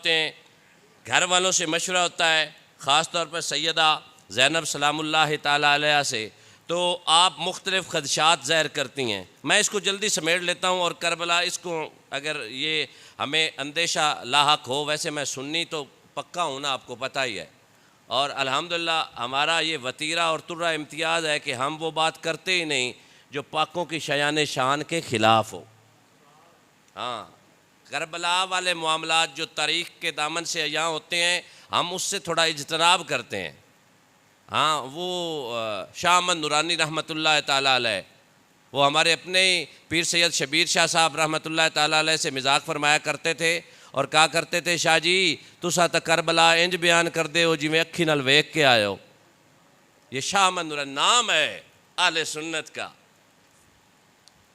होते हैं, घर वालों से मशवरा होता है, ख़ास तौर पर सैयदा ज़ैनब सलामुल्लाह ताला अलैहा से, तो आप मुख्तलिफ़ खदशात ज़ाहिर करती हैं। मैं इसको जल्दी समेट लेता हूँ और करबला इसको अगर ये हमें अंदेशा लाहक हो, वैसे मैं सुन्नी तो पक्का हूँ ना, आपको पता ही है, और अल्हम्दुलिल्लाह हमारा ये वतीरा और तुर्रा इम्तियाज़ है कि हम वो बात करते ही नहीं जो पाकों की शयान शान के ख़िलाफ़ हो। हाँ, करबला वाले मामलात जो तारीख़ के दामन से यहाँ होते हैं, हम उससे थोड़ा इज्तनाब करते हैं। हाँ, वो शाह अहमद नूरानी रहमतुल्लाह ताला अलैह, वो हमारे अपने ही पीर सैयद शबीर शाह साहब रहमतुल्लाह ताला अलैह से मजाक फरमाया करते थे और कहा करते थे, शाह जी तुसा तो करबला इंज बयान कर दे हो जिमें अखी नाल वेख के आए हो। ये शाह अहमद नूरानी नाम है आले सुन्नत का।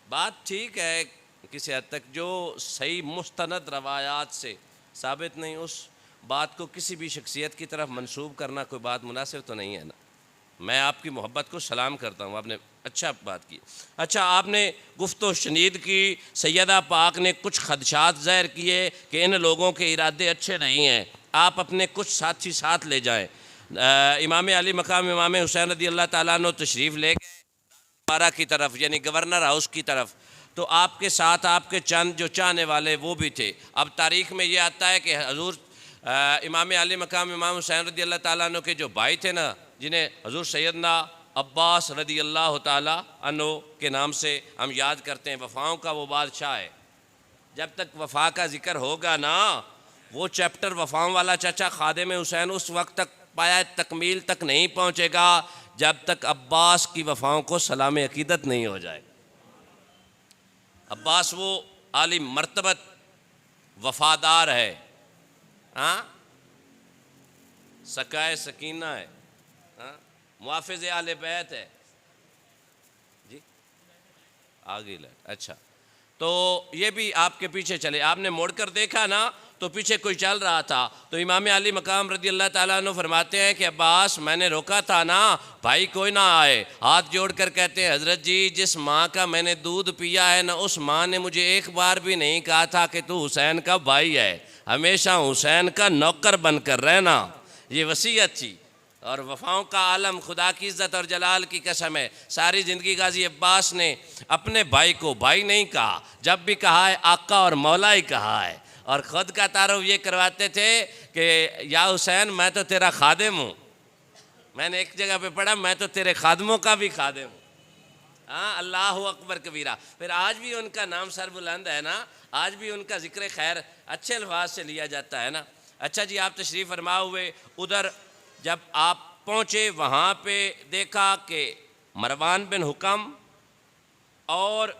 बात ठीक है किसी हद तक, जो सही मुस्तनद रवायात से साबित नहीं, उस बात को किसी भी शख्सियत की तरफ मंसूब करना कोई बात मुनासिब तो नहीं है ना। मैं आपकी मोहब्बत को सलाम करता हूँ, आपने अच्छा बात की। अच्छा, आपने गुफ्तो शनीद की, सैयदा पाक ने कुछ खदशात ज़ाहिर किए कि इन लोगों के इरादे अच्छे नहीं हैं, आप अपने कुछ साथी साथ ले जाएँ। इमाम अली मकाम इमाम हुसैन रज़ी अल्लाह ताला अन्हु तशरीफ़ ले गए बारा की तरफ, यानी गवर्नर हाउस की तरफ, तो आपके साथ आपके चंद जो चाहने वाले वो भी थे। अब तारीख़ में ये आता है कि हजूर इमाम अली मकाम इमाम हुसैन रज़ी अल्लाह ताला अन्हु के जो भाई थे ना, जिन्हें हजूर सैयदना अब्बास रज़ी अल्लाह ताला अन्हु के नाम से हम याद करते हैं, वफ़ाओं का वो बादशाह है। जब तक वफ़ा का ज़िक्र होगा ना, वो चैप्टर वफ़ाओं वाला चाचा खादिम हुसैन उस वक्त तक पाया तकमील तक नहीं पहुँचेगा जब तक अब्बास की वफ़ाओं को सलाम अकीदत नहीं हो जाए। अब्बास वो आली मर्तबत वफ़ादार है, हाँ, सकाए सकीना है, हाँ, मुआफ़िज़ आले बैत है जी, आगे लट। अच्छा, तो ये भी आपके पीछे चले, आपने मुड़कर देखा ना तो पीछे कोई चल रहा था, तो इमाम अली मकाम रज़ी अल्लाह ताला अन्हु फरमाते हैं कि अब्बास मैंने रोका था ना, भाई कोई ना आए। हाथ जोड़कर कहते हैं, हज़रत जी जिस माँ का मैंने दूध पिया है ना, उस माँ ने मुझे एक बार भी नहीं कहा था कि तू हुसैन का भाई है, हमेशा हुसैन का नौकर बनकर रहना। ये वसीयत थी और वफ़ाओं का आलम, खुदा की इज़्ज़त और जलाल की कसम है, सारी ज़िंदगी गाजी अब्बास ने अपने भाई को भाई नहीं कहा, जब भी कहा है आका और मौला ही कहा है, और ख़ुद का तारुफ ये करवाते थे कि या हुसैन मैं तो तेरा खादिम हूँ। मैंने एक जगह पे पढ़ा, मैं तो तेरे खादमों का भी खादिम हूँ। हाँ, अल्लाह अकबर कबीरा। फिर आज भी उनका नाम सरबुलंद है ना, आज भी उनका ज़िक्र खैर अच्छे अल्फाज से लिया जाता है ना। अच्छा जी, आप तशरीफ़ फरमा हुए उधर, जब आप पहुँचे वहाँ पे देखा कि मरवान बिन हुकम और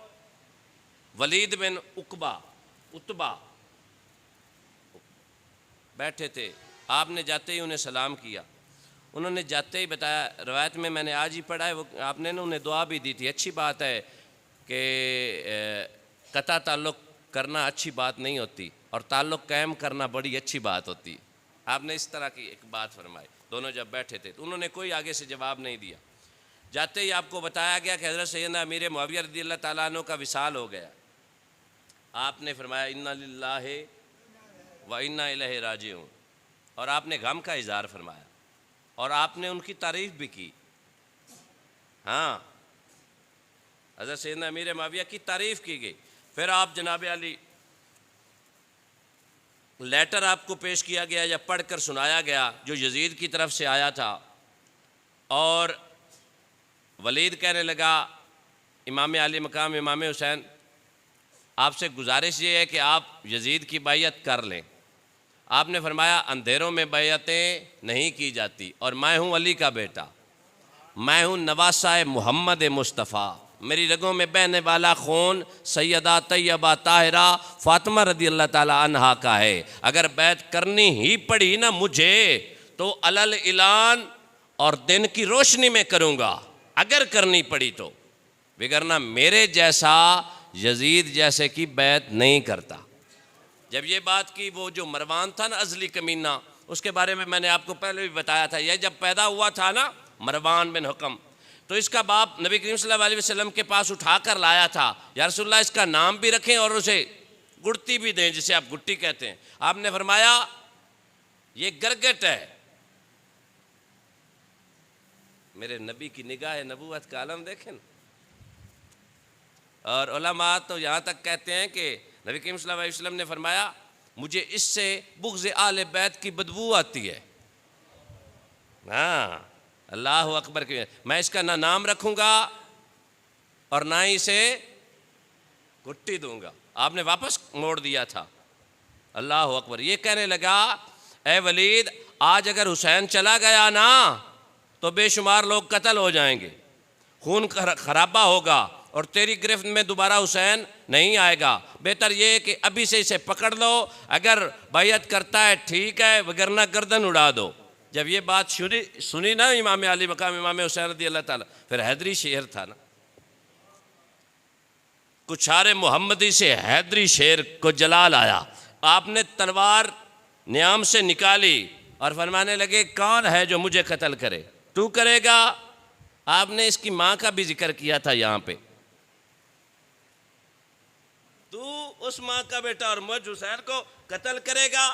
वलीद बिन उत्बा बैठे थे। आपने जाते ही उन्हें सलाम किया, उन्होंने जाते ही बताया, रवायत में मैंने आज ही पढ़ा है, वो आपने ना उन्हें दुआ भी दी थी। अच्छी बात है कि कता ताल्लुक़ करना अच्छी बात नहीं होती और ताल्लुक़ कायम करना बड़ी अच्छी बात होती है। आपने इस तरह की एक बात फरमाई, दोनों जब बैठे थे तो उन्होंने कोई आगे से जवाब नहीं दिया। जाते ही आपको बताया गया कि हज़रत सैयदना अमीर मुआविया रज़ी अल्लाह ताला अन्हु का विसाल हो गया। आपने फरमाया इन्ना लिल्लाहि व इन्ना इलैहि राजिऊन, और आपने गम का इज़हार फरमाया और आपने उनकी तारीफ़ भी की। हाँ, हज़रत सैयदना अमीर मुआविया की तारीफ़ की गई। फिर आप जनाब अली लेटर आपको पेश किया गया या पढ़कर सुनाया गया जो यजीद की तरफ से आया था, और वलीद कहने लगा इमाम अली मकाम इमाम हुसैन आपसे गुजारिश ये है कि आप यजीद की बैयत कर लें। आपने फरमाया अंधेरों में बैयतें नहीं की जाती और मैं हूँ अली का बेटा, मैं हूँ नवासा मोहम्मद मुस्तफ़ा, मेरी रगों में बहने वाला खून सैयदा तैयबा ताहिरा फ़ातिमा रज़ी अल्लाह ताला अन्हा का है। अगर बैत करनी ही पड़ी ना मुझे तो अलल इलान और दिन की रोशनी में करूँगा, अगर करनी पड़ी तो, बिगरना मेरे जैसा यजीद जैसे की बैत नहीं करता। जब ये बात की, वो जो मरवान था ना अजली कमीना, उसके बारे में मैंने आपको पहले भी बताया था। यह जब पैदा हुआ था ना मरवान बिन हुकम, तो इसका बाप नबी करीम सल्लल्लाहु अलैहि वसल्लम के पास उठा कर लाया था, या रसूलुल्लाह इसका नाम भी रखें और उसे गुड़ती भी दें, जिसे आप गुट्टी कहते हैं। आपने फरमाया ये गिरगिट है। मेरे नबी की निगाह नबूवत का आलम देखें। और उलमा तो यहाँ तक कहते हैं कि नबी करीम सल्लल्लाहु अलैहि वसल्लम ने फरमाया, मुझे इससे बुग़्ज़ आले बैत की बदबू आती है। हाँ, अल्लाह अकबर के, मैं इसका ना नाम रखूँगा और ना ही इसे कुट्टी दूंगा। आपने वापस मोड़ दिया था। अल्लाह अकबर। ये कहने लगा, ए वलीद, आज अगर हुसैन चला गया ना तो बेशुमार लोग कत्ल हो जाएंगे, खून खराबा होगा और तेरी गिरफ्त में दोबारा हुसैन नहीं आएगा। बेहतर ये कि अभी से इसे पकड़ लो, अगर बैयत करता है ठीक है, वगरना गर्दन उड़ा दो। जब ये बात सुनी ना इमाम अली मकाम इमाम हुसैन रज़ी अल्लाह ताला, फिर हैदरी शेर था ना, कुछारे मोहम्मदी से हैदरी शेर को जलाल आया। आपने तलवार न्याम से निकाली और फरमाने लगे, कौन है जो मुझे कत्ल करे? तू करेगा? आपने इसकी माँ का भी जिक्र किया था यहाँ पे, तू उस माँ का बेटा और मुझ हुसैन को कत्ल करेगा।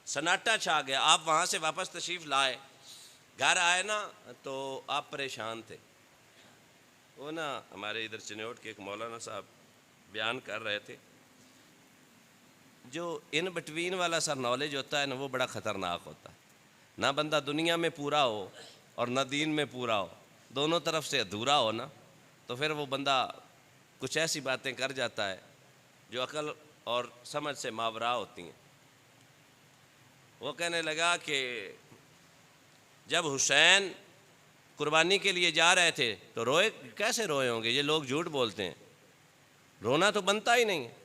सन्नाटा छा गया। आप वहाँ से वापस तशरीफ़ लाए, घर आए ना तो आप परेशान थे। वो ना हमारे इधर चिन्योट के एक मौलाना साहब बयान कर रहे थे, जो इन बिटवीन वाला सर नॉलेज होता है ना, वो बड़ा ख़तरनाक होता है। ना बंदा दुनिया में पूरा हो और ना दीन में पूरा हो, दोनों तरफ से अधूरा हो ना, तो फिर वो बंदा कुछ ऐसी बातें कर जाता है जो अकल और समझ से मावरा होती हैं। वो कहने लगा कि जब हुसैन कुर्बानी के लिए जा रहे थे तो रोए, कैसे रोए होंगे? ये लोग झूठ बोलते हैं, रोना तो बनता ही नहीं है,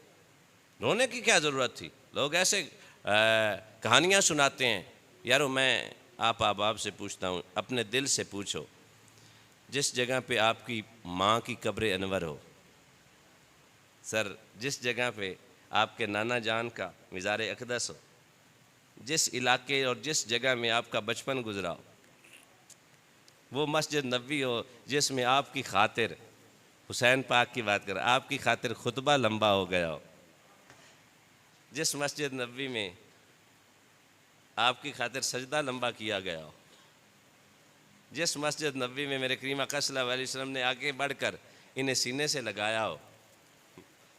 रोने की क्या ज़रूरत थी? लोग ऐसे कहानियाँ सुनाते हैं। यारो, मैं आप से पूछता हूँ, अपने दिल से पूछो, जिस जगह पे आपकी माँ की कब्र अनवर हो, सर, जिस जगह पे आपके नाना जान का मिज़ार अक़दस हो, जिस इलाके और जिस जगह में आपका बचपन गुजरा हो, वो मस्जिद नबवी हो जिसमें आपकी खातिर, हुसैन पाक की बात कर, आपकी खातिर खुतबा लंबा हो गया हो, जिस मस्जिद नबवी में आपकी खातिर सजदा लंबा किया गया हो, जिस मस्जिद नबवी में मेरे करीम आका सल्लल्लाहु अलैहि वसल्लम ने आगे बढ़कर इन्हें सीने से लगाया हो,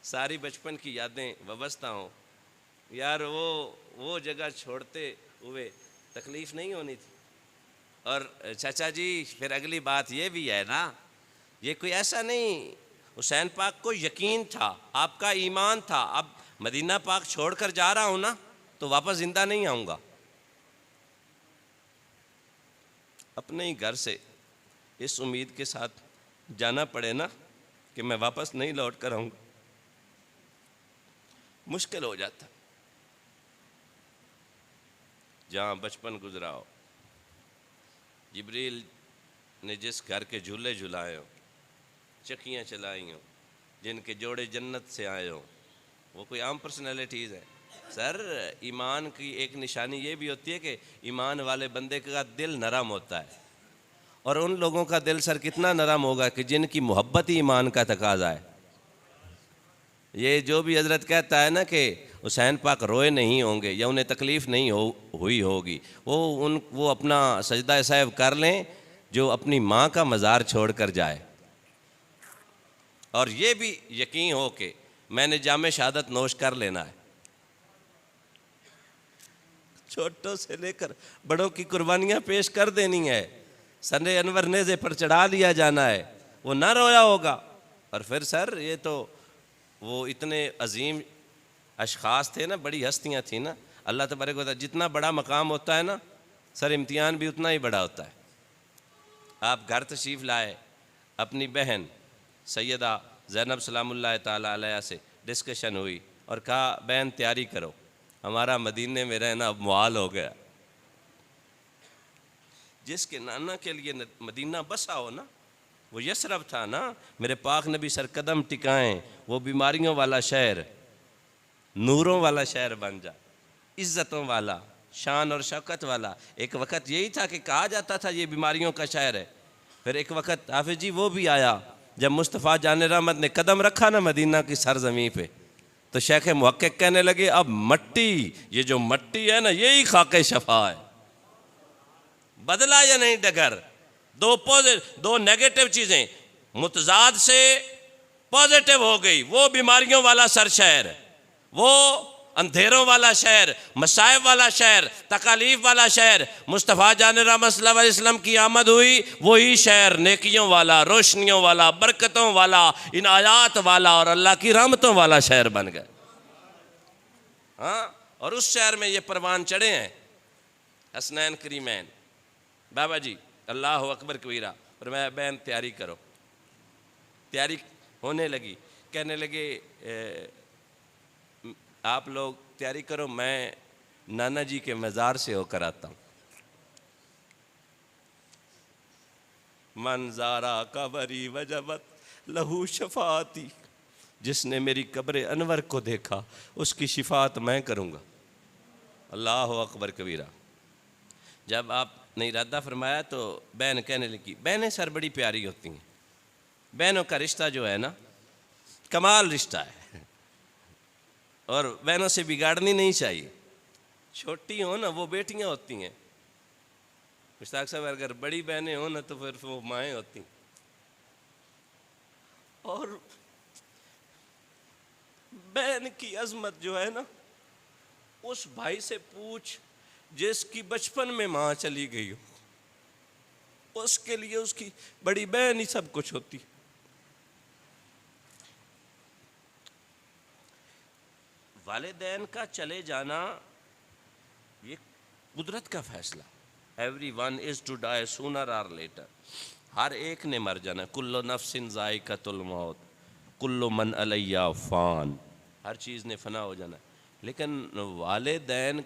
सारी बचपन की यादें वाबस्ता हों, यार वो जगह छोड़ते हुए तकलीफ़ नहीं होनी थी। और चाचा जी, फिर अगली बात ये भी है ना, ये कोई ऐसा नहीं, हुसैन पाक को यकीन था, आपका ईमान था, अब मदीना पाक छोड़कर जा रहा हूँ ना तो वापस ज़िंदा नहीं आऊँगा। अपने ही घर से इस उम्मीद के साथ जाना पड़े ना कि मैं वापस नहीं लौट कर आऊँगा, मुश्किल हो जाता। जहाँ बचपन गुजरा हो, जिब्रील ने जिस घर के झूले झुलाए हों, चक्कियाँ चलाई हों, जिनके जोड़े जन्नत से आए हों, वो कोई आम पर्सनैलिटीज़ है? सर, ईमान की एक निशानी ये भी होती है कि ईमान वाले बंदे का दिल नरम होता है। और उन लोगों का दिल सर कितना नरम होगा कि जिनकी मोहब्बत ही ईमान का तकाजा है। ये जो भी हज़रत कहता है ना कि हुसैन पाक रोए नहीं होंगे या उन्हें तकलीफ़ नहीं हुई होगी, वो अपना सजदा साहब कर लें जो अपनी माँ का मज़ार छोड़ कर जाए, और ये भी यकीन हो कि मैंने जामे शहादत नोश कर लेना है। छोटों से लेकर बड़ों की कुर्बानियाँ पेश कर देनी है, सने अनवर नेज़े पर चढ़ा लिया जाना है, वो ना रोया होगा। और फिर सर, ये तो वो इतने अजीम अशख़ास थे ना, बड़ी हस्तियाँ थी ना, अल्लाह तबारक व तआला, जितना बड़ा मकाम होता है ना सर, इम्तिहान भी उतना ही बड़ा होता है। आप घर तशरीफ़ लाए, अपनी बहन सैयदा ज़ैनब सलामुल्लाह ताला अलैहा से डिस्कशन हुई और कहा, बहन तैयारी करो, हमारा मदीने में रहना अब मुहाल हो गया। जिसके नाना के लिए मदीना बसा हो ना, वो यसरब था ना, मेरे पाक नबी सर कदम टिकाएं, वो बीमारियों वाला शहर नूरों वाला शहर बन जा, इज़्ज़तों वाला, शान और शौकत वाला। एक वक़्त यही था कि कहा जाता था ये बीमारियों का शहर है। फिर एक वक़्त हाफिज़ जी वो भी आया जब मुस्तफ़ा जान रहमत ने कदम रखा ना मदीना की सरज़मीं पे, तो शेख मुहक्किक कहने लगे अब मट्टी, ये जो मट्टी है ना, यही खाके शफा है। बदला या नहीं डगर? दो नेगेटिव चीज़ें मुतजाद से पॉजिटिव हो गई। वो बीमारियों वाला सर शहर, वो अंधेरों वाला शहर, मसाइब वाला शहर, तकालीफ वाला शहर, मुस्तफ़ा जान रहमत सल्लल्लाहु अलैहि वसल्लम की आमद हुई, वही शहर नेकियों वाला, रोशनियों वाला, बरकतों वाला, इनायात वाला और अल्लाह की रहमतों वाला शहर बन गया। हाँ, और उस शहर में ये परवान चढ़े हैं हसनैन करीमैन। बाबा जी अल्लाह अकबर कबीरा, पर मैं बहन तैयारी करो। तैयारी होने लगी, कहने लगे आप लोग तैयारी करो, मैं नाना जी के मज़ार से होकर आता हूँ। मंजारा कबरी वजबत लहू शफाती, जिसने मेरी कब्र अनवर को देखा उसकी शिफात मैं करूँगा। अल्लाह अकबर कबीरा। जब आपने इरादा फरमाया तो बहन कहने लगी, बहनें सर बड़ी प्यारी होती हैं, बहनों का रिश्ता जो है ना कमाल रिश्ता है, और बहनों से बिगाड़नी नहीं चाहिए। छोटी हो ना वो बेटियां होती हैं, मुश्ताक साहब अगर बड़ी बहनें हो ना तो फिर वो माएँ होती। और बहन की अजमत जो है ना, उस भाई से पूछ जिसकी बचपन में माँ चली गई हो, उसके लिए उसकी बड़ी बहन ही सब कुछ होती। वालिदैन का चले जाना ये कुदरत का फैसला। Everyone is to die sooner और लेटर। हर एक ने मर जाना। कुल्लो नफ्सिन जायकातुल मौत, कुल्लो मन अलैया फ़ान। हर चीज़ ने फना हो जाना। लेकिन वालिदैन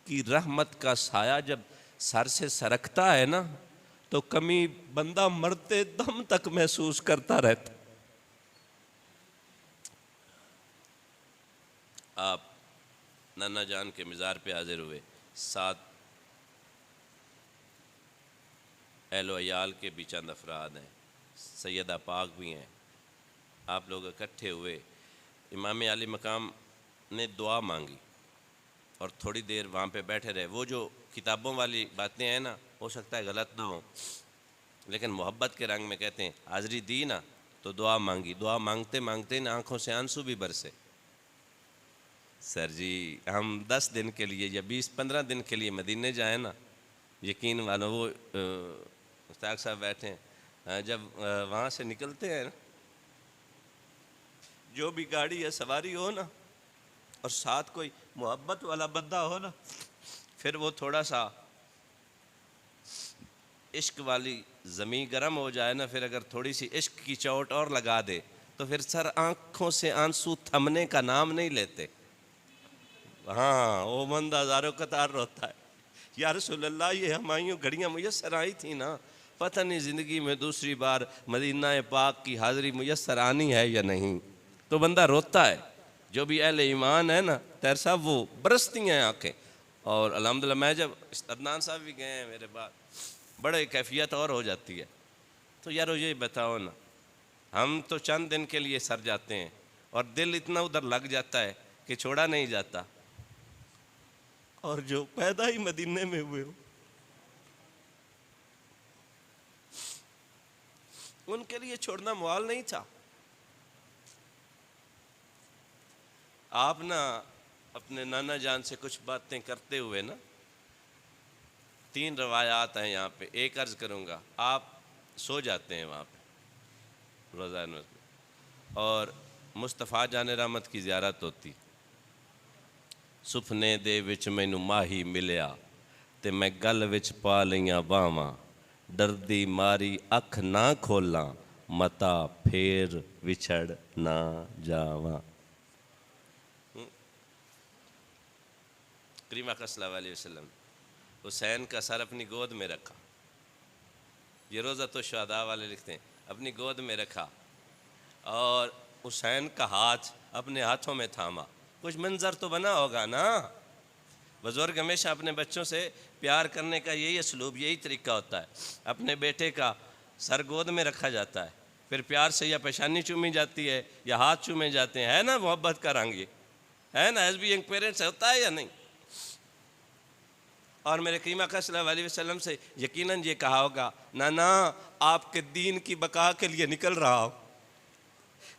की रहमत का साया जब सर से सरकता है ना, तो कमी बंदा मरते दम तक महसूस करता रहता। आप नाना जान के मज़ार पे हाजिर हुए, 7 अहलो अयाल के भी चंद अफराद हैं, सैयदा पाक भी हैं। आप लोग इकट्ठे हुए, इमाम आली मकाम ने दुआ मांगी और थोड़ी देर वहाँ पे बैठे रहे। वो जो किताबों वाली बातें हैं ना, हो सकता है गलत ना हो, लेकिन मोहब्बत के रंग में कहते हैं हाज़री दी ना तो दुआ मांगी। दुआ मांगते मांगते ना आँखों से आंसू भी बरसे। सर जी हम 10 दिन के लिए या 20-15 दिन के लिए मदीने जाएं ना, यकीन मानो वो मुश्ताक साहब बैठे हैं, जब वहाँ से निकलते हैं ना, जो भी गाड़ी या सवारी हो ना और साथ कोई मोहब्बत वाला बंदा हो ना, फिर वो थोड़ा सा इश्क वाली ज़मीन गर्म हो जाए ना, फिर अगर थोड़ी सी इश्क की चोट और लगा दे तो फिर सर आँखों से आंसू थमने का नाम नहीं लेते। हाँ, वो बंदा हज़ारों कतार रोता है, या रसूल अल्लाह ये हमारी घड़ियाँ मुयस्सर आई थी ना, पता नहीं ज़िंदगी में दूसरी बार मदीना पाक की हाज़िरी मुयस्सर आनी है या नहीं। तो बंदा रोता है। जो भी अहले ईमान है ना तैर साहब, वो बरसती हैं आँखें। और अल्हम्दुलिल्लाह मैं जब अदनान साहब भी गए हैं मेरे बाद, बड़े कैफियत और हो जाती है। तो यारो ये बताओ ना, हम तो चंद दिन के लिए सर जाते हैं और दिल इतना उधर लग जाता है कि छोड़ा नहीं जाता, और जो पैदा ही मदीने में हुए हो उनके लिए छोड़ना मुहाल नहीं था। आप ना अपने नाना जान से कुछ बातें करते हुए ना, 3 रवायात हैं यहाँ पे, एक अर्ज़ करूँगा। आप सो जाते हैं वहाँ पे रोज़ाना, और मुस्तफ़ा जान रहमत की ज़ियारत होती। सुपने दे विच मैनू माही मिलिया ते मैं गल विच पा लईयां बावां, डरदी मारी अख ना खोलां, मता फेर विछड़ ना जावां। करीम सल्लल्लाहु अलैहि वसल्लम हुसैन का सर अपनी गोद में रखा। ये रोज़ा तो शुहदा वाले लिखते हैं, अपनी गोद में रखा और हुसैन का हाथ अपने हाथों में थामा। कुछ मंजर तो बना होगा ना। बुजुर्ग हमेशा अपने बच्चों से प्यार करने का यही असलूब, यही तरीका होता है। अपने बेटे का सर गोद में रखा जाता है, फिर प्यार से या पेशानी चूमी जाती है या हाथ चूमे जाते हैं, है ना मोहब्बत का रंग ये। है ना, एज बी यंग पेरेंट्स होता है या नहीं। और मेरे करीम आका सल्लल्लाहु अलैहि वसल्लम से यकीनन ये कहा होगा, नाना आपके दीन की बका के लिए निकल रहा हूँ,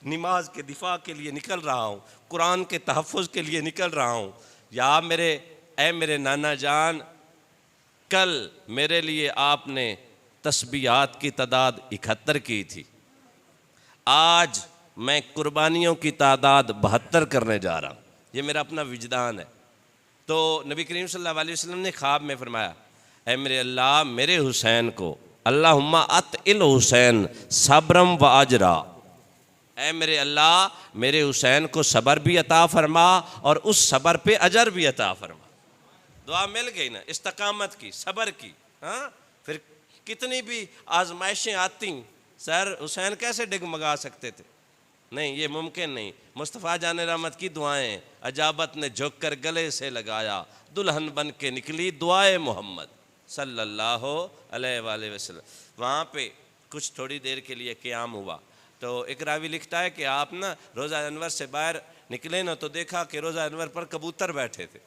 नमाज के दिफा के लिए निकल रहा हूँ, कुरान के तहफ़्फ़ुज़ के लिए निकल रहा हूँ। या मेरे नाना जान, कल मेरे लिए आपने तस्बीहात की तादाद 71 की थी, आज मैं कुर्बानियों की तादाद 72 करने जा रहा हूँ। ये मेरा अपना विजदान है। तो नबी करीम सल्लल्लाहु अलैहि वसल्लम ने ख्वाब में फरमाया, ऐ मेरे अल्लाह मेरे हुसैन को अल्लाहुम्मा अतइल हुसैन सब्रम व अजरा, ऐ मेरे अल्लाह मेरे हुसैन को सब्र भी अता फरमा और उस सब्र पे अजर भी अता फरमा। दुआ मिल गई ना, इस्तकामत की, सब्र की। हाँ, फिर कितनी भी आजमाइशें आती, सर हुसैन कैसे डगमगा सकते थे? नहीं, ये मुमकिन नहीं। मुस्तफ़ा जान रहमत की दुआएं अजाबत ने झुक कर गले से लगाया, दुल्हन बन के निकली दुआए मोहम्मद सल्लल्लाहु अलैहि वसल्लम। वहाँ पे कुछ थोड़ी देर के लिए क़याम हुआ तो एक रावी लिखता है कि आप ना रोज़ा अनवर से बाहर निकले ना तो देखा कि रोज़ा अनवर पर कबूतर बैठे थे।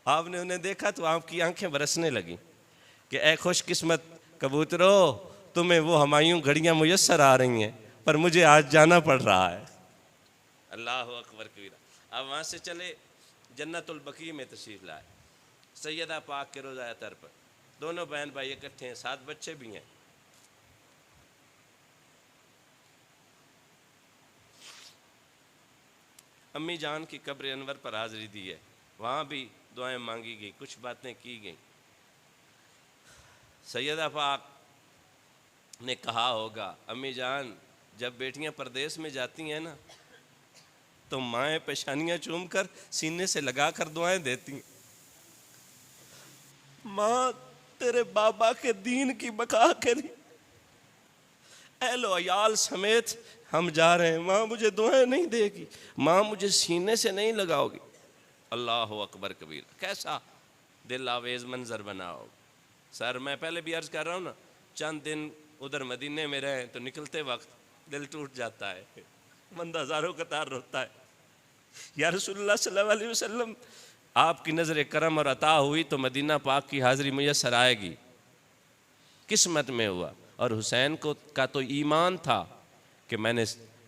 आपने उन्हें देखा तो आपकी आंखें बरसने लगीं कि ए खुशकिस्मत कबूतरों, तुम्हें वो हमायूं घड़ियाँ मुयस्सर आ रही हैं, पर मुझे आज जाना पड़ रहा है। अल्लाह अकबर कबीरा। अब वहाँ से चले जन्नतुल बकी में तशरीफ़ लाए, सैयदा पाक के रोज़ा अतर पर दोनों बहन भाई इकट्ठे हैं, 7 बच्चे भी हैं। अम्मी जान की कब्र अनवर पर हाज़िरी दी है, वहाँ भी दुआएं मांगी गई, कुछ बातें की गई। सैयदा पाक ने कहा होगा, अम्मी जान जब बेटियां परदेश में जाती हैं ना तो माएँ पेशानियाँ चूम कर सीने से लगा कर दुआएं देती हैं, माँ तेरे बाबा के दीन की बका के लिए एहलो अयाल समेत हम जा रहे हैं, माँ मुझे दुआएं नहीं देगी, माँ मुझे सीने से नहीं लगाओगी। अल्लाह अकबर कबीर। कैसा दिल आवेज़ मंजर बनाओ। सर मैं पहले भी अर्ज़ कर रहा हूँ ना, चंद दिन उधर मदीने में रहें तो निकलते वक्त दिल टूट जाता है, बंदा हज़ारों कतार रोता है। या रसूलुल्लाह सल्लल्लाहु अलैहि वसल्लम आपकी नज़र करम और अता हुई तो मदीना पाक की हाज़िरी मुयस्सर आएगी, किस्मत में हुआ। और हुसैन को का तो ईमान था कि मैंने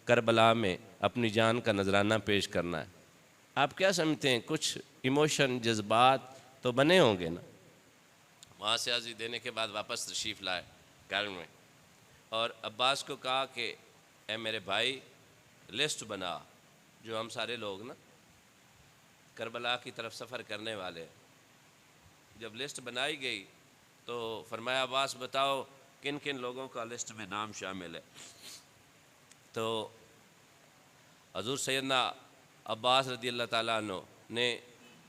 करबला में अपनी जान का नजराना पेश करना है। आप क्या समझते हैं, कुछ इमोशन जज्बात तो बने होंगे ना। वहाँ से हाज़िरी देने के बाद वापस तशरीफ़ लाए घर में और अब्बास को कहा कि ए मेरे भाई लिस्ट बना, जो हम सारे लोग ना करबला की तरफ सफ़र करने वाले। जब लिस्ट बनाई गई तो फरमाया अब्बास बताओ किन किन लोगों का लिस्ट में नाम शामिल है। तो हज़ूर सैयदना अब्बास रज़ी अल्लाह ताला अन्हु ने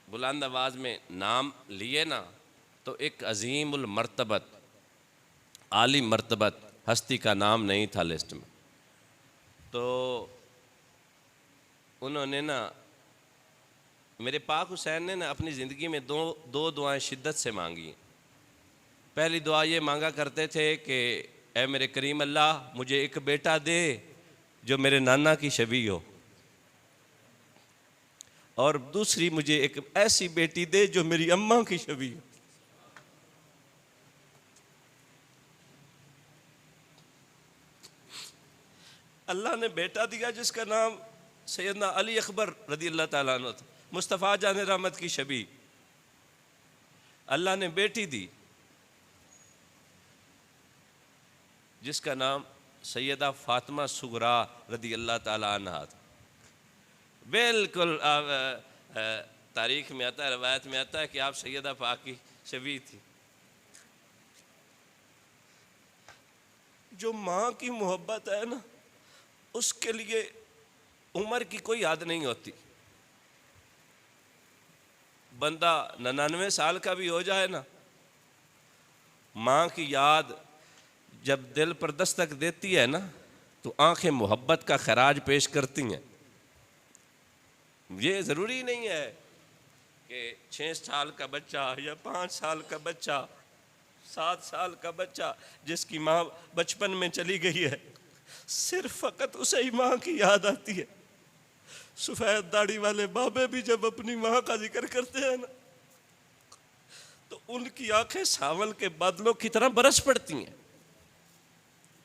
बुलंद आवाज़ में नाम लिए ना तो एक अज़ीमुल मर्तबत आली मर्तबत हस्ती का नाम नहीं था लिस्ट में। तो उन्होंने ना मेरे पाक हुसैन ने ना अपनी ज़िंदगी में दो दुआएं शिद्दत से मांगी। पहली दुआ ये मांगा करते थे कि ए मेरे करीम अल्लाह मुझे एक बेटा दे जो मेरे नाना की शबी हो, और दूसरी मुझे एक ऐसी बेटी दे जो मेरी अम्मा की शबी हो। अल्लाह ने बेटा दिया जिसका नाम सैयदना अली अकबर रज़ी अल्लाह ताला अन्हु था, मुस्तफ़ा जान रहमत की शबी। अल्लाह ने बेटी दी जिसका नाम सैयदा फातिमा सुगरा रज़ी अल्लाह ताला अन्हा था। बिल्कुल तारीख़ में आता है, रवायत में आता है कि आप सैयदा पाक की शबी थी। जो माँ की मोहब्बत है ना उसके लिए उम्र की कोई याद नहीं होती। बंदा 99 साल का भी हो जाए ना, माँ की याद जब दिल पर दस्तक देती है ना तो आंखें मोहब्बत का खराज पेश करती हैं। ये ज़रूरी नहीं है कि 6 साल का बच्चा या 5 साल का बच्चा, 7 साल का बच्चा जिसकी माँ बचपन में चली गई है, सिर्फ फ़कत उसे ही माँ की याद आती है। सफेद दाढ़ी वाले बाबे भी जब अपनी माँ का जिक्र करते हैं ना तो उनकी आंखें सावन के बादलों की तरह बरस पड़ती हैं।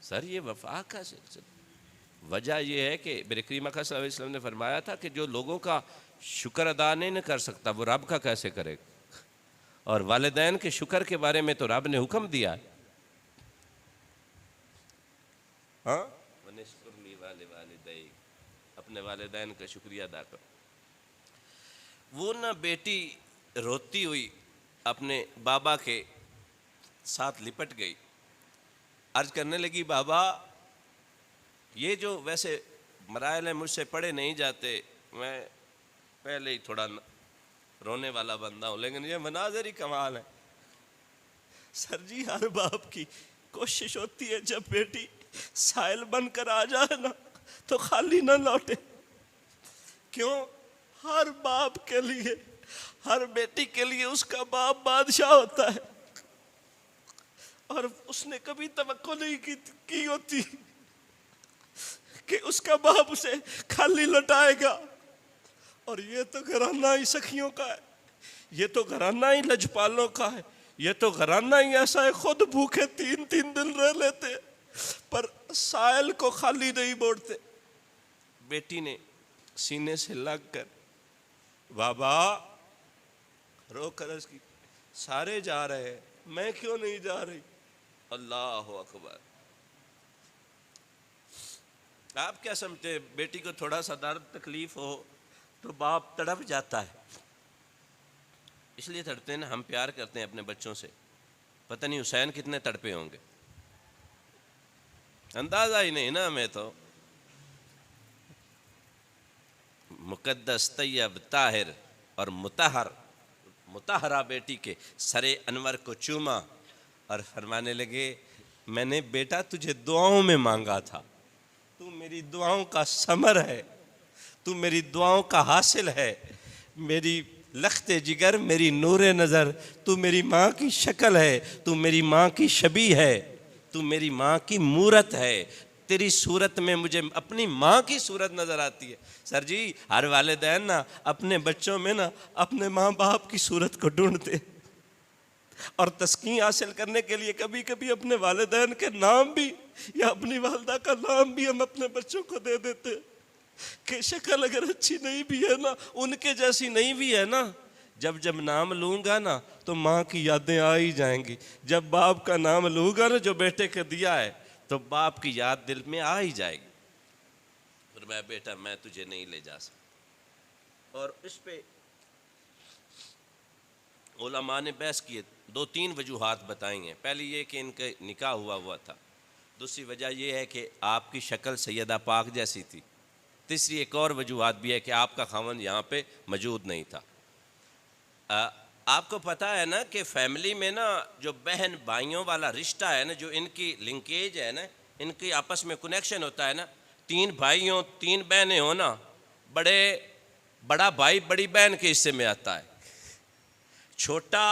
सर ये वफा का सिलसिला। वजह यह है कि मेरे करीम अक़रम सल्लल्लाहु अलैहि वसल्लम ने फरमाया था कि जो लोगों का शुक्र अदा नहीं कर सकता वो रब का कैसे करेगा। और वालिदैन के शुक्र के बारे में तो रब ने हुक्म दिया है। हाँ, अपने वालिदैन का शुक्रिया अदा करो। वो ना बेटी रोती हुई अपने बाबा के साथ लिपट गई, अर्ज करने लगी, बाबा ये जो वैसे मराइल है मुझसे पढ़े नहीं जाते, मैं पहले ही थोड़ा रोने वाला बंदा हूँ, लेकिन ये मनाज़र ही कमाल है। सर जी हर बाप की कोशिश होती है जब बेटी साइल बनकर आ जाए ना तो खाली ना लौटे। क्यों? हर बाप के लिए, हर बेटी के लिए उसका बाप बादशाह होता है और उसने कभी तवक्को नहीं की होती कि उसका बाप उसे खाली लौटाएगा। और ये तो घराना ही सखियों का है, ये तो घराना ही लजपालों का है, ये तो घराना ही ऐसा है खुद भूखे 3-3 दिन रह लेते पर साइल को खाली नहीं मोड़ते। बेटी ने सीने से लग कर बाबा रो कर अर्ज़ की, सारे जा रहे हैं मैं क्यों नहीं जा रही? अल्लाह अकबर। आप क्या समझते, बेटी को थोड़ा सा दर्द तकलीफ हो तो बाप तड़प जाता है। इसलिए तड़पते हैं ना, हम प्यार करते हैं अपने बच्चों से। पता नहीं हुसैन कितने तड़पे होंगे, अंदाजा ही नहीं ना हमें। तो मुकद्दस तैयब ताहिर और मुताहरा बेटी के सरे अनवर को चूमा और फरमाने लगे, मैंने बेटा तुझे दुआओं में मांगा था, तू मेरी दुआओं का समर है, तू मेरी दुआओं का हासिल है, मेरी लख्ते जिगर, मेरी नूरे नज़र, तू मेरी माँ की शक्ल है, तू मेरी माँ की शबी है, तू मेरी माँ की मूरत है, तेरी सूरत में मुझे अपनी माँ की सूरत नज़र आती है। सर जी हर वालिदैन ना अपने बच्चों में ना अपने माँ बाप की सूरत को ढूंढते और तस्कीन हासिल करने के लिए कभी कभी अपने वालिदैन के नाम भी या अपनी वालदा का नाम भी हम अपने बच्चों को दे देते कि शक्ल अगर अच्छी नहीं भी है ना, उनके जैसी नहीं भी है ना, जब जब नाम लूँगा ना तो माँ की यादें आ ही जाएंगी। जब बाप का नाम लूँगा ना जो बेटे के दिया है तो बाप की याद दिल में आ ही जाएगी। और मैं बेटा मैं तुझे नहीं ले जा सकता। और इस पे उलमा ने बहस किए, 2-3 वजूहात बताई हैं। पहली ये कि इनका निकाह हुआ था, दूसरी वजह यह है कि आपकी शक्ल सैयदा पाक जैसी थी, तीसरी एक और वजूहात भी है कि आपका खावन यहाँ पे मौजूद नहीं था। आपको पता है ना कि फैमिली में ना जो बहन भाइयों वाला रिश्ता है ना, जो इनकी लिंकेज है ना, इनकी आपस में कनेक्शन होता है ना, 3 भाई हों 3 बहनें हो ना, बड़ा भाई बड़ी बहन के हिस्से में आता है, छोटा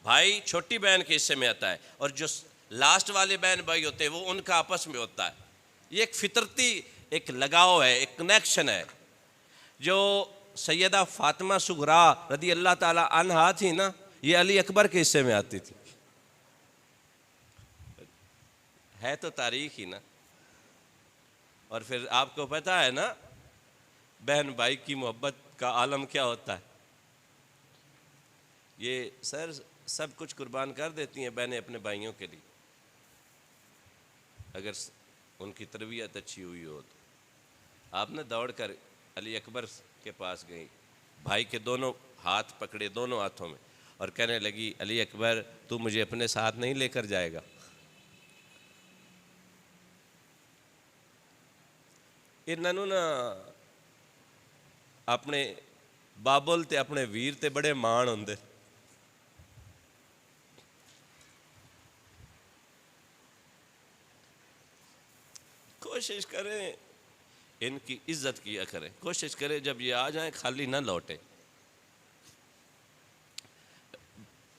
भाई छोटी बहन के हिस्से में आता है, और जो लास्ट वाले बहन भाई होते हैं वो उनका आपस में होता है। ये एक फितरती एक लगाव है, एक कनेक्शन है। जो सैयदा फातिमा सुगरा रदी अल्लाह ताला अन्हा थी ना, ये अली अकबर के हिस्से में आती थी। है तो तारीख ही ना। और फिर आपको पता है ना बहन भाई की मोहब्बत का आलम क्या होता है। ये सर सब कुछ कुर्बान कर देती हैं बहनें अपने भाइयों के लिए, अगर उनकी तरबियत अच्छी हुई हो तो। आपने दौड़ कर अली अकबर के पास गई, भाई के दोनों हाथ पकड़े दोनों हाथों में और कहने लगी, अली अकबर तू मुझे अपने साथ नहीं लेकर जाएगा? इन्होंने ना अपने बाबुल ते अपने वीर ते बड़े मान होंदे। कोशिश करें इनकी इज्जत किया करें, कोशिश करें जब ये आ जाएं खाली ना लौटे।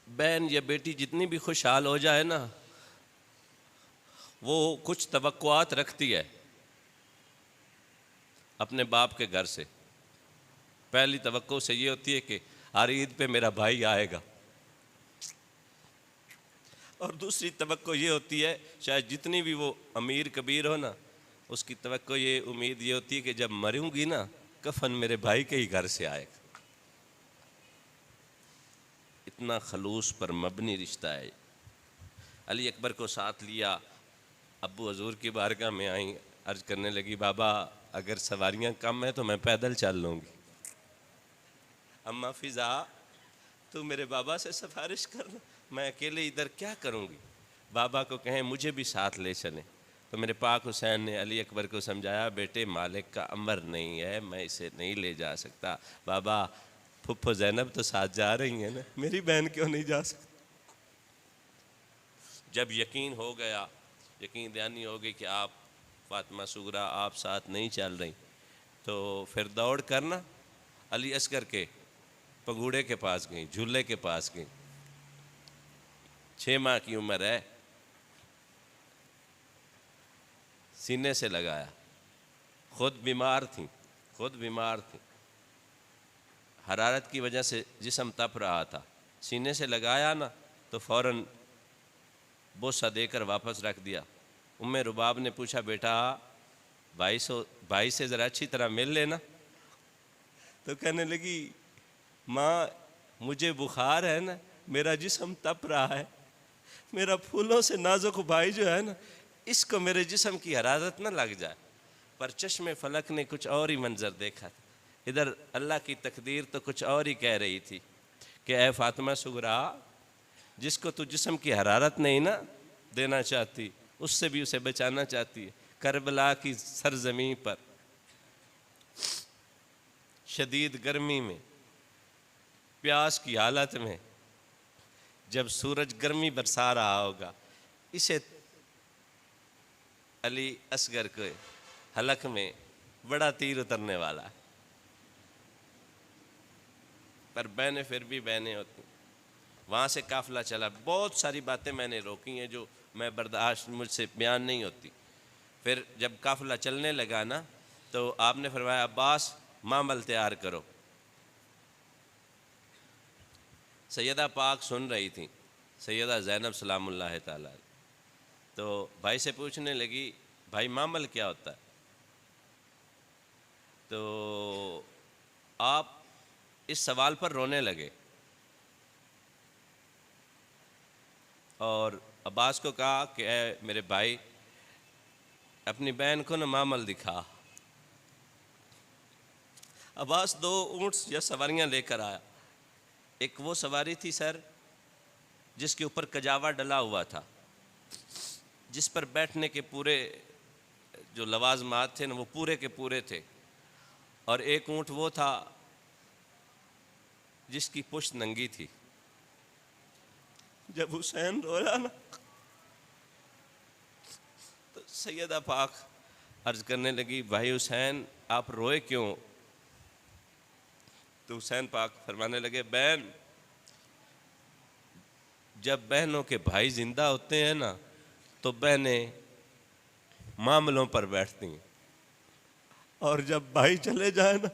बहन या बेटी जितनी भी खुशहाल हो जाए ना, वो कुछ तवक्कुआत रखती है अपने बाप के घर से पहली तवक्को से ये होती है कि हर ईद पे मेरा भाई आएगा, और दूसरी तवक्को ये होती है, शायद जितनी भी वो अमीर कबीर हो ना, उसकी तवक्को ये उम्मीद ये होती है कि जब मरूंगी ना, कफन मेरे भाई के ही घर से आएगा। इतना खलूस पर मबनी रिश्ता है। अली अकबर को साथ लिया, अब्बू हजूर की बारगाह में आई, अर्ज करने लगी, बाबा अगर सवारियां कम हैं तो मैं पैदल चल लूँगी। अम्मा फिज़ा तू मेरे बाबा से सिफारिश करना, मैं अकेले इधर क्या करूँगी। बाबा को कहें मुझे भी साथ ले चलें। तो मेरे पाक हुसैन ने अली अकबर को समझाया, बेटे मालिक का अमर नहीं है, मैं इसे नहीं ले जा सकता। बाबा फुफ्फो ज़ैनब तो साथ जा रही हैं ना, मेरी बहन क्यों नहीं जा सकती। जब यकीन हो गया, यकीन दयानी हो गई कि आप फातिमा सुगरा आप साथ नहीं चल रही, तो फिर दौड़ करना अली असगर के पगूड़े के पास गई, झूले के पास गई। 6 माह की उम्र है, सीने से लगाया। खुद बीमार थी, हरारत की वजह से जिस्म तप रहा था। सीने से लगाया ना तो फ़ौरन बोसा देकर वापस रख दिया। उम्मे रुबाब ने पूछा, बेटा भाई से ज़रा अच्छी तरह मिल लेना। तो कहने लगी, माँ मुझे बुखार है ना, मेरा जिस्म तप रहा है, मेरा फूलों से नाजुक भाई जो है ना, इसको मेरे जिस्म की हरारत ना लग जाए। पर चश्मे फलक ने कुछ और ही मंजर देखा था। इधर अल्लाह की तकदीर तो कुछ और ही कह रही थी कि ए फातिमा सुगरा, जिसको तू जिस्म की हरारत नहीं ना देना चाहती, उससे भी उसे बचाना चाहती है। करबला की सरजमी पर शदीद गर्मी में, प्यास की हालत में, जब सूरज गर्मी बरसा रहा होगा, इसे अली असगर के हलक में बड़ा तीर उतरने वाला है। पर बहनें फिर भी बहनें होती। वहाँ से काफ़िला चला। बहुत सारी बातें मैंने रोकी हैं जो मैं बर्दाश्त मुझसे बयान नहीं होती। फिर जब काफ़िला चलने लगा ना, तो आपने फरमाया, अब्बास मामल तैयार करो। सैयदा पाक सुन रही थी, सैयदा ज़ैनब सलामुल्लाह ताला। तो भाई से पूछने लगी, भाई मामल क्या होता है। तो आप इस सवाल पर रोने लगे और अब्बास को कहा कि ए मेरे भाई, अपनी बहन को न मामल दिखा। अब्बास 2 ऊँट या सवारियाँ लेकर आया। एक वो सवारी थी सर जिसके ऊपर कजावा डला हुआ था, जिस पर बैठने के पूरे जो लवाजमात थे ना, वो पूरे के पूरे थे। और एक ऊँट वो था जिसकी पुश्त नंगी थी। जब हुसैन रोया ना, तो सैयदा पाक अर्ज करने लगी, भाई हुसैन आप रोए क्यों। तो हुसैन पाक फरमाने लगे, बहन जब बहनों के भाई जिंदा होते हैं ना, तो बहनें मामलों पर बैठती हैं, और जब भाई चले जाए ना,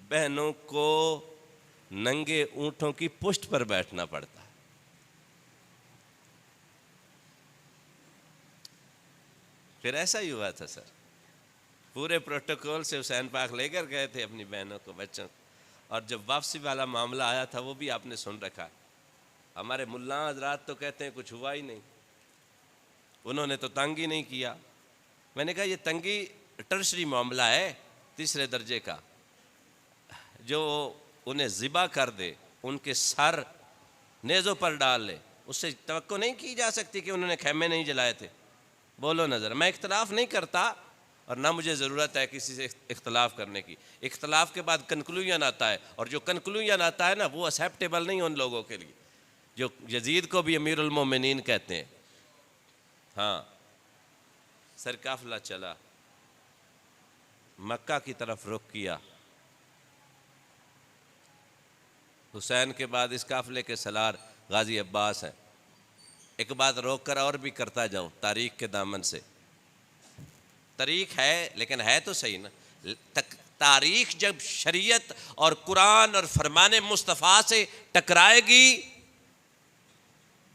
बहनों को नंगे ऊँटों की पुष्ट पर बैठना पड़ता है। फिर ऐसा ही हुआ था सर। पूरे प्रोटोकॉल से हुसैन पाक लेकर गए थे अपनी बहनों को, बच्चों को, और जब वापसी वाला मामला आया था वो भी आपने सुन रखा। हमारे मुल्ला हजरात तो कहते हैं कुछ हुआ ही नहीं, उन्होंने तो तंग ही नहीं किया। मैंने कहा ये तंगी टर्शरी मामला है, 3रे दर्जे का। जो उन्हें ज़िबा कर दे, उनके सर नेज़ों पर डाल ले, उससे तवक्को नहीं की जा सकती कि उन्होंने खैमे नहीं जलाए थे। बोलो नज़र, मैं इख्तलाफ नहीं करता और ना मुझे ज़रूरत है किसी से इख्तलाफ करने की। इख्तलाफ के बाद कंक्लूजन आता है, और जो कंक्लूजन आता है ना, वो एक्सेप्टेबल नहीं उन लोगों के लिए जो यजीद को भी अमीरुल मोमिनीन कहते हैं। हाँ सर, काफिला चला, मक्का की तरफ रुख किया। हुसैन के बाद इस काफिले के सलार गाजी अब्बास हैं। एक बात रोक कर और भी करता जाऊं तारीख के दामन से। तारीख है लेकिन है तो सही ना, तारीख जब शरीयत और कुरान और फरमान मुस्तफ़ा से टकराएगी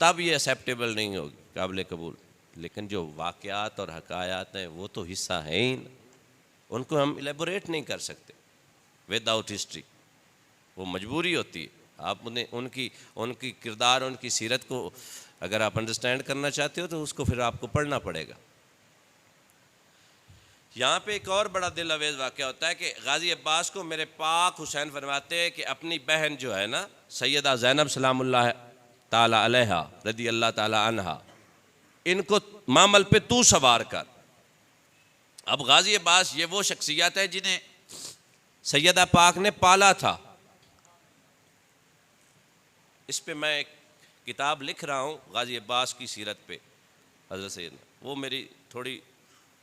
तब ये एक्सेप्टेबल नहीं होगी, काबिल कबूल। लेकिन जो वाक़यात और हकायात हैं वो तो हिस्सा है ही ना, उनको हम एलेबोरेट नहीं कर सकते विदाउट हिस्ट्री। वो मजबूरी होती है। आप उन्हें उनकी किरदार, उनकी सीरत को अगर आप अंडरस्टैंड करना चाहते हो तो उसको फिर आपको पढ़ना पड़ेगा। यहाँ पे एक और बड़ा दिल अवेज़ वाक़या होता है कि गाज़ी अब्बास को मेरे पाक हुसैन फरमाते हैं कि अपनी बहन जो है ना सैयदा ज़ैनब सलामुल्लाह ताला अलैहा रदी अल्लाह ताला अन्हा, इनको मामल पे तू सवार कर। अब गाज़ी अब्बास ये वो शख्सियत है जिन्हें सैयदा पाक ने पाला था। इस पे मैं एक किताब लिख रहा हूँ गाज़ी अब्बास की सीरत पे हज़रत सैयद, वो मेरी थोड़ी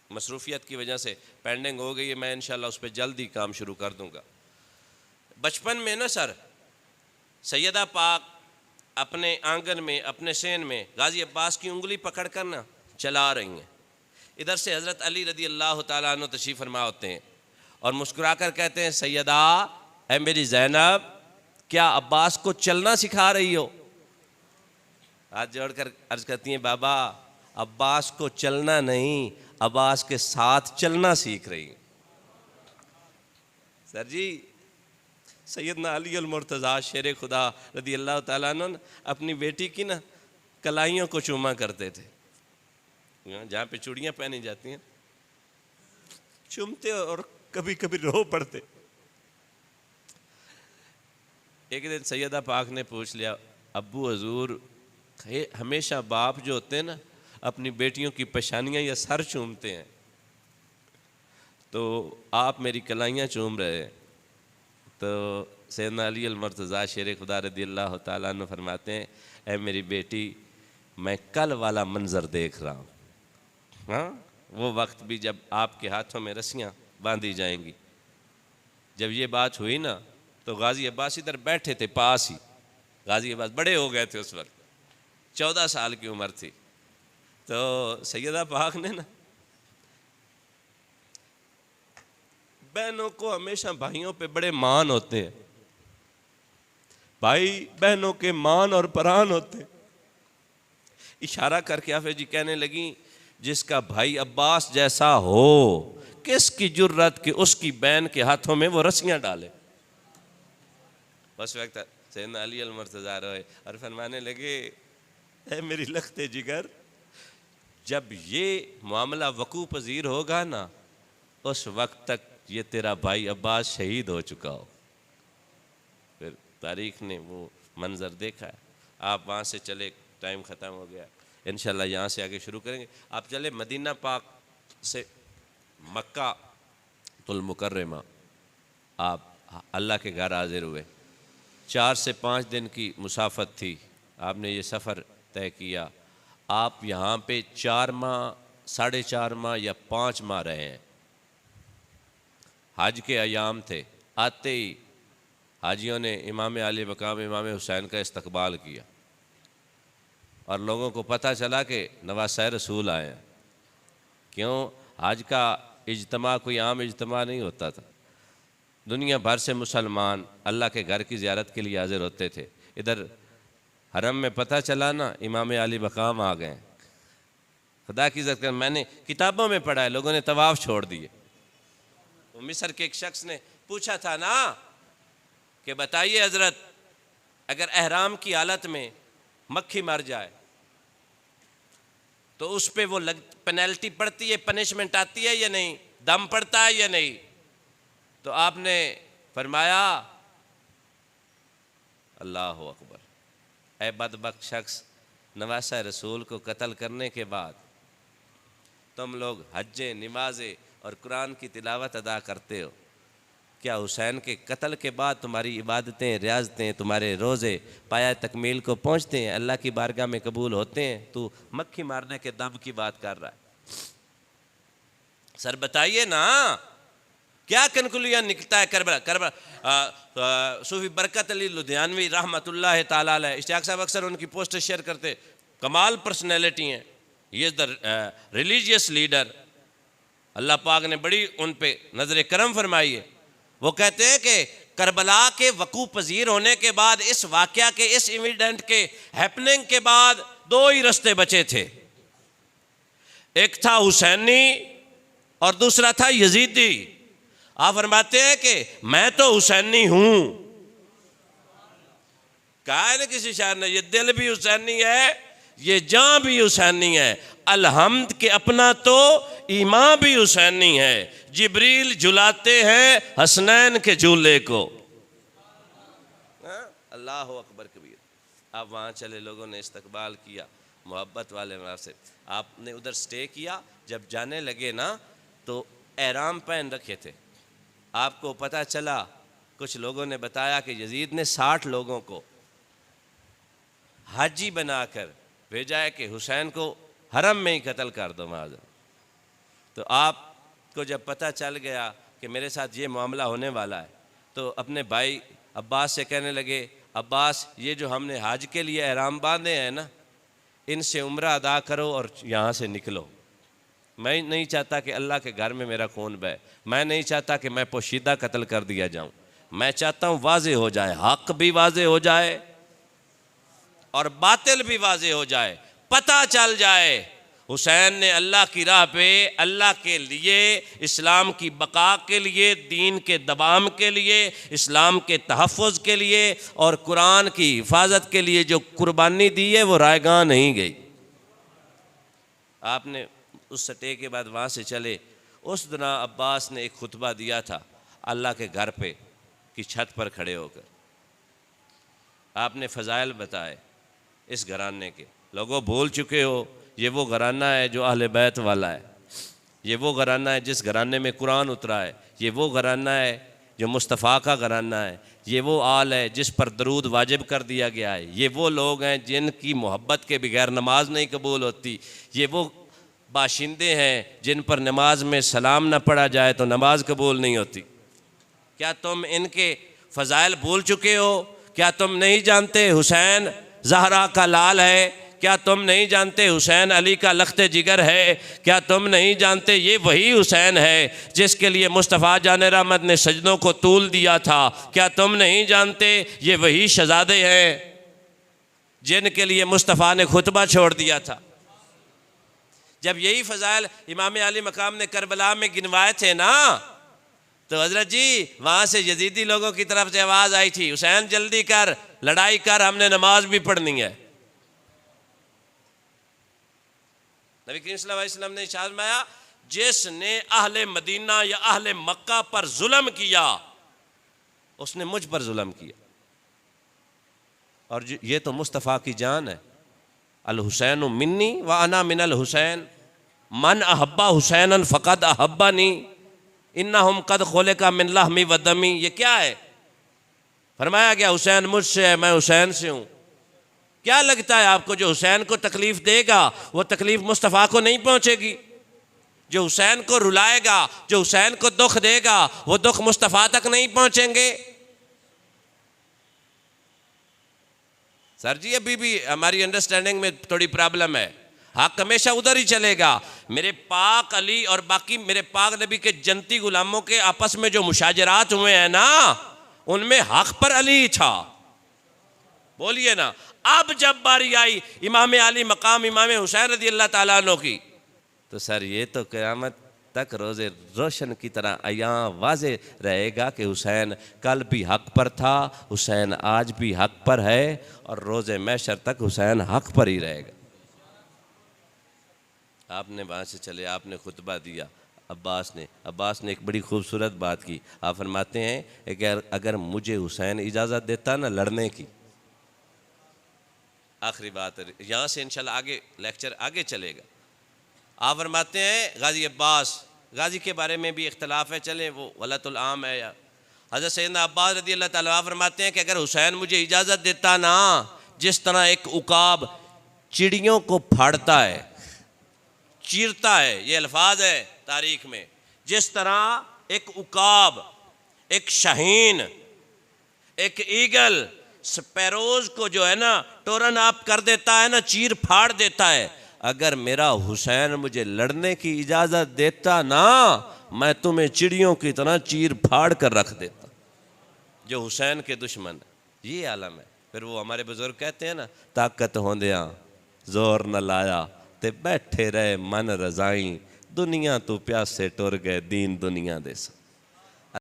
मसरूफ़ियत की वजह से पेंडिंग हो गई है। मैं इंशाल्लाह उस पर जल्द ही काम शुरू कर दूँगा। बचपन में ना सर सैयदा पाक अपने आंगन में, अपने सेन में गाज़ी अब्बास की उंगली पकड़ कर ना चला रही हैं। इधर से हज़रत अली रदी अल्लाह ताला अन्हु तशरीफ़ फरमा होते हैं और मुस्कुरा कर कहते हैं, सैयदा ऐ मेरी ज़ैनब, क्या अब्बास को चलना सिखा रही हो? हाथ जोड़कर अर्ज़ करती हैं, बाबा अब्बास को चलना नहीं, अब्बास के साथ चलना सीख रही हैं। सर जी सैयदना अली अल मुर्तज़ा शेर खुदा रदी अल्लाह ताला अन्हु अपनी बेटी की ना कलाइयों को चूमा करते थे, जहाँ पे चूड़ियाँ पहनी जाती हैं, चूमते और कभी कभी रो पड़ते। एक दिन सैयदा पाक ने पूछ लिया, अब्बू हजूर हमेशा बाप जो होते हैं ना अपनी बेटियों की पेशानियाँ या सर चूमते हैं, तो आप मेरी कलाइयाँ चूम रहे हैं। तो सैयदना अली अल मुर्तज़ा शेर खुदा रदी अल्लाह ताला अन्हु फरमाते हैं, ऐ मेरी बेटी मैं कल वाला मंज़र देख रहा हूँ। हाँ, वो वक्त भी जब आपके हाथों में रस्सियाँ बांधी जाएंगी। जब ये बात हुई ना तो गाज़ी अब्बास इधर बैठे थे पास ही। गाज़ी अब्बास बड़े हो गए थे उस वक्त, 14 साल की उम्र थी। तो सैयदा पाक ने ना बहनों को, हमेशा भाइयों पे बड़े मान होते हैं, भाई बहनों के मान और परान होते हैं, इशारा करके हाफिज जी कहने लगी, जिसका भाई अब्बास जैसा हो किसकी जुर्रत कि उसकी बहन के हाथों में वो रस्सियां डाले। बस वक्त सैयदना अली अल मुर्तज़ा रोए और फरमाने लगे, ऐ मेरी लख्ते जिगर, जब ये मामला वकू पजीर होगा ना उस वक्त तक ये तेरा भाई अब्बास शहीद हो चुका हो। फिर तारीख ने वो मंज़र देखा है। आप वहाँ से चले, टाइम ख़त्म हो गया, इंशाल्लाह यहाँ से आगे शुरू करेंगे। आप चले मदीना पाक से मक्का तुल मुकर्रमा, आप अल्लाह के घर हाजिर हुए। 4 से 5 दिन की मुसाफत थी, आपने ये सफ़र तय किया। आप यहाँ पे 4 माह, 4.5 माह या 5 माह रहे हैं। हज के अयाम थे, आते ही हाजियों ने इमाम आले मकाम इमाम हुसैन का इस्तकबाल किया और लोगों को पता चला कि नवासे रसूल आए हैं। क्यों? हज का इज्तिमा कोई आम इज्तिमा नहीं होता था, दुनिया भर से मुसलमान अल्लाह के घर की ज़ियारत के लिए हाजिर होते थे। इधर हरम में पता चला ना इमाम आली मकाम आ गए। खुदा की इज़्ज़त कर, मैंने किताबों में पढ़ा है, लोगों ने तवाफ़ छोड़ दिए। तो मिस्र के एक शख्स ने पूछा था ना कि बताइए हज़रत, अगर एहराम की हालत में मक्खी मर जाए तो उस पे वो पेनल्टी पड़ती है, पनिशमेंट आती है या नहीं, दम पड़ता है या नहीं? तो आपने फरमाया, अल्लाह अकबर, ऐ बदबख्त शख्स, नवासा रसूल को कत्ल करने के बाद तुम लोग हज्जें, नमाज़ें और कुरान की तिलावत अदा करते हो, क्या हुसैन के कत्ल के बाद तुम्हारी इबादतें, रियाजतें, तुम्हारे रोज़े पाया तकमील को पहुँचते हैं, अल्लाह की बारगाह में कबूल होते हैं? तू मक्खी मारने के दम की बात कर रहा है। सर बताइए ना क्या कनकुलियाँ निकलता है करबला। सूफी बरकत अली लुधियानवी रहमतुल्लाह ताला अलैह, इश्तियाक साहब अक्सर उनकी पोस्टर शेयर करते, कमाल पर्सनैलिटी हैं, ये इज़ द रिलीजियस लीडर, अल्लाह पाक ने बड़ी उन पे नज़र करम फरमाई है। वो कहते हैं कि करबला के वकू पजीर होने के बाद, इस वाक़या के, इस इंसिडेंट के हैपनिंग के बाद 2 ही रास्ते बचे थे। एक था हुसैनी और दूसरा था यजीदी। आप फरमाते हैं कि मैं तो हुसैनी हूं। कहा है ना किसी शायर ने, ये दिल भी हुसैनी है, ये जान भी हुसैनी है, अलहम्द के अपना तो ईमान भी हुसैनी है, जिब्रील झुलाते हैं हसनैन के झूले को। अल्लाह अकबर कबीर। आप वहाँ चले, लोगों ने इस्तकबाल किया मोहब्बत वाले वहाँ से, आपने उधर स्टे किया। जब जाने लगे ना तो एहराम पहन रखे थे। आपको पता चला, कुछ लोगों ने बताया कि यजीद ने 60 लोगों को हाजी बनाकर भेजा है कि हुसैन को हरम में ही कत्ल कर दो माज़। तो आपको जब पता चल गया कि मेरे साथ ये मामला होने वाला है, तो अपने भाई अब्बास से कहने लगे, अब्बास ये जो हमने हज के लिए एहराम बांधे हैं ना, इनसे उम्रा अदा करो और यहाँ से निकलो। मैं नहीं चाहता कि अल्लाह के घर में मेरा खून बहे, मैं नहीं चाहता कि मैं पोशीदा कत्ल कर दिया जाऊँ। मैं चाहता हूँ वाज़े हो जाए, हक भी वाज़े हो जाए और बातिल भी वाज़े हो जाए, पता चल जाए हुसैन ने अल्लाह की राह पे, अल्लाह के लिए, इस्लाम की बका के लिए, दीन के दबाम के लिए, इस्लाम के तहफ़्फ़ुज़ के लिए और कुरान की हिफाजत के लिए जो कुर्बानी दी है वो रायगां नहीं गई। आपने उस सटे के बाद वहाँ से चले। उस दिन अब्बास ने एक खुतबा दिया था अल्लाह के घर पे की छत पर खड़े होकर। आपने फ़ज़ाइल बताए इस घराने के। लोगों भूल चुके हो, ये वो घराना है जो अहले बैत वाला है, ये वो घराना है जिस घराने में कुरान उतरा है, ये वो घराना है जो मुस्तफ़ा का घराना है, ये वो आल है जिस पर दरूद वाजिब कर दिया गया है, ये वो लोग हैं जिनकी मोहब्बत के बगैर नमाज नहीं कबूल होती, ये वो बाशिंदे हैं जिन पर नमाज में सलाम न पढ़ा जाए तो नमाज कबूल नहीं होती। क्या तुम इनके फ़ज़ाइल भूल चुके हो? क्या तुम नहीं जानते हुसैन ज़हरा का लाल है? क्या तुम नहीं जानते हुसैन अली का लख्ते जिगर है? क्या तुम नहीं जानते ये वही हुसैन है जिसके लिए मुस्तफ़ा जान रहमत ने सजदों को तूल दिया था? क्या तुम नहीं जानते ये वही शहज़ादे हैं जिनके लिए मुस्तफ़ा ने खुतबा छोड़ दिया था? जब यही फ़ज़ाइल इमाम अली मकाम ने करबला में गिनवाए थे ना, तो हज़रत जी वहाँ से यजीदी लोगों की तरफ से आवाज़ आई थी, हुसैन जल्दी कर, लड़ाई कर, हमने नमाज भी पढ़नी है। नबी करीम सल्लल्लाहु अलैहि वसल्लम ने इरशाद फरमाया, जिसने अहले मदीना या अहले मक्का पर जुल्म किया उसने मुझ पर जुल्म किया। और ये तो मुस्तफ़ा की जान है। अल हुसैन मिन्नी व अना मिनल हुसैन, मन अहब्बा हुसैनन फ़क़द अहब्बानी, इन्नहुम क़द खुलिक़ा मिन लहमी व दमी। ये क्या है? फरमाया गया हुसैन मुझसे है, मैं हुसैन से हूँ। क्या लगता है आपको जो हुसैन को तकलीफ़ देगा वो तकलीफ़ मुस्तफ़ा को नहीं पहुँचेगी? जो हुसैन को रुलाएगा, जो हुसैन को दुख देगा, वो दुख मुस्तफ़ा तक नहीं पहुँचेंगे? सर जी अभी भी हमारी अंडरस्टैंडिंग में थोड़ी प्रॉब्लम है। हक हमेशा उधर ही चलेगा। मेरे पाक अली और बाकी मेरे पाक नबी के जनती गुलामों के आपस में जो मुशाजरात हुए हैं ना, उनमें हक पर अली था। बोलिए ना। अब जब बारी आई इमाम अली मकाम इमाम हुसैन रज़ी अल्लाह ताला अन्हु की, तो सर ये तो क़यामत तक रोज़े रोशन की तरह यहाँ वाज़े रहेगा कि हुसैन कल भी हक पर था, हुसैन आज भी हक पर है और रोज़े महशर तक हुसैन हक पर ही रहेगा। आपने वहाँ से चले, आपने खुतबा दिया। अब्बास ने एक बड़ी खूबसूरत बात की। आप फरमाते हैं कि अगर मुझे हुसैन इजाज़त देता ना लड़ने की, आखिरी बात है, यहाँ से इंशाल्लाह आगे लेक्चर आगे चलेगा। आप फरमाते हैं गाजी अब्बास, गाजी के बारे में भी इख्तलाफ है, चले वो गलतुल आम है या हज़रत सैयदना अब्बास रज़ी अल्लाह ताला फरमाते हैं कि अगर हुसैन मुझे इजाज़त देता ना, जिस तरह एक उकाब चिड़ियों को फाड़ता है, चीरता है, ये अल्फाज है तारीख में, जिस तरह एक उकाब, एक शाहीन, एक ईगल स्पैरोज को जो है ना टोरन आप कर देता है ना, चीर फाड़ देता है, अगर मेरा हुसैन मुझे लड़ने की इजाज़त देता ना मैं तुम्हें चिड़ियों की तरह चीर फाड़ कर रख देता। जो हुसैन के दुश्मन है, ये आलम है। फिर वो हमारे बुजुर्ग कहते हैं ना, ताकत होंदिया जोर न लाया ते बैठे रहे मन रजाई, दुनिया तू प्यासे टुर गए दीन दुनिया दे सा।